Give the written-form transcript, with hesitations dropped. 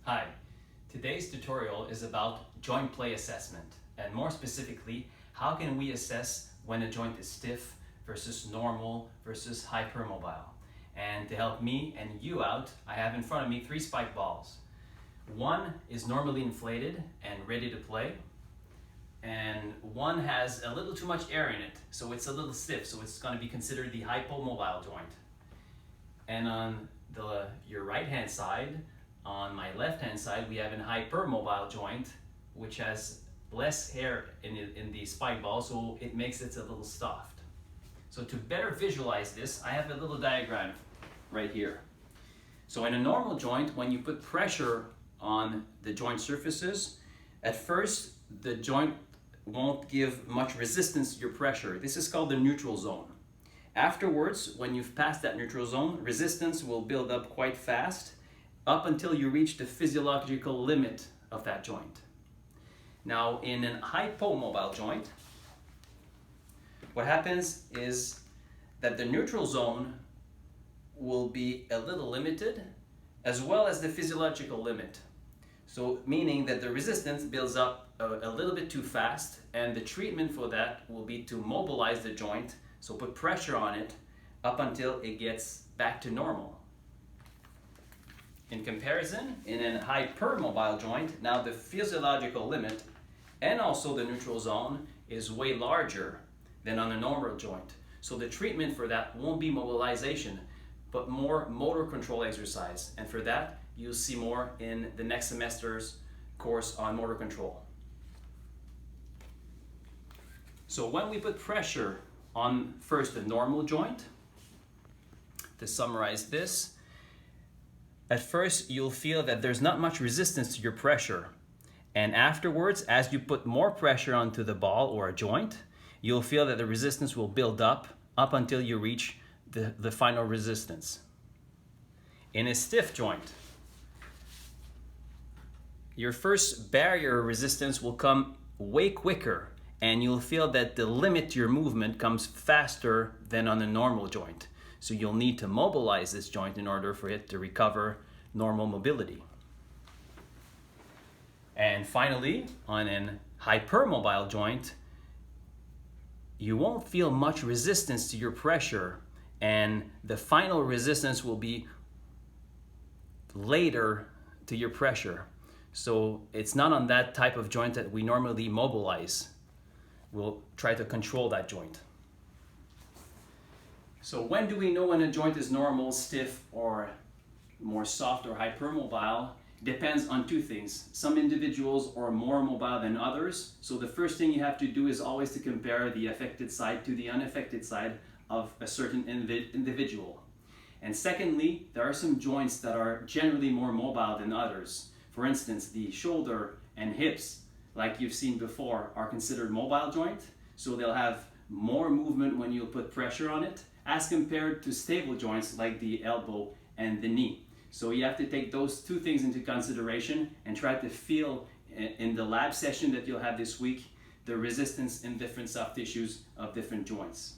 Hi, today's tutorial is about joint play assessment, and more specifically, how can we assess when a joint is stiff versus normal versus hypermobile. And to help me and you out, I have in front of me 3 spike balls. One is normally inflated and ready to play, and one has a little too much air in it, so it's a little stiff, so it's going to be considered the hypomobile joint. And on your right hand side, on my left hand side, we have an hypermobile joint, which has less air in the spike ball, so it makes it a little soft. So to better visualize this, I have a little diagram right here. So in a normal joint, when you put pressure on the joint surfaces, at first the joint won't give much resistance to your pressure. This is called the neutral zone. Afterwards, when you've passed that neutral zone, resistance will build up quite fast up until you reach the physiological limit of that joint. Now, in an hypomobile joint, what happens is that the neutral zone will be a little limited, as well as the physiological limit. So meaning that the resistance builds up a little bit too fast, and the treatment for that will be to mobilize the joint, so put pressure on it up until it gets back to normal. In comparison, in a hypermobile joint, now the physiological limit and also the neutral zone is way larger than on a normal joint. So the treatment for that won't be mobilization, but more motor control exercise. And for that, you'll see more in the next semester's course on motor control. So when we put pressure on first the normal joint, to summarize this, at first you'll feel that there's not much resistance to your pressure. And afterwards, as you put more pressure onto the ball or a joint, you'll feel that the resistance will build up until you reach the final resistance. In a stiff joint, your first barrier resistance will come way quicker, and you'll feel that the limit to your movement comes faster than on a normal joint. So you'll need to mobilize this joint in order for it to recover normal mobility. And finally, on an hypermobile joint, you won't feel much resistance to your pressure, and the final resistance will be later to your pressure. So it's not on that type of joint that we normally mobilize. We'll try to control that joint. So when do we know when a joint is normal, stiff, or more soft or hypermobile? Depends on 2 things. Some individuals are more mobile than others. So the first thing you have to do is always to compare the affected side to the unaffected side of a certain individual. And secondly, there are some joints that are generally more mobile than others. For instance, the shoulder and hips, like you've seen before, are considered mobile joint. So they'll have more movement when you put pressure on it, as compared to stable joints like the elbow and the knee. So you have to take those 2 things into consideration and try to feel in the lab session that you'll have this week the resistance in different soft tissues of different joints.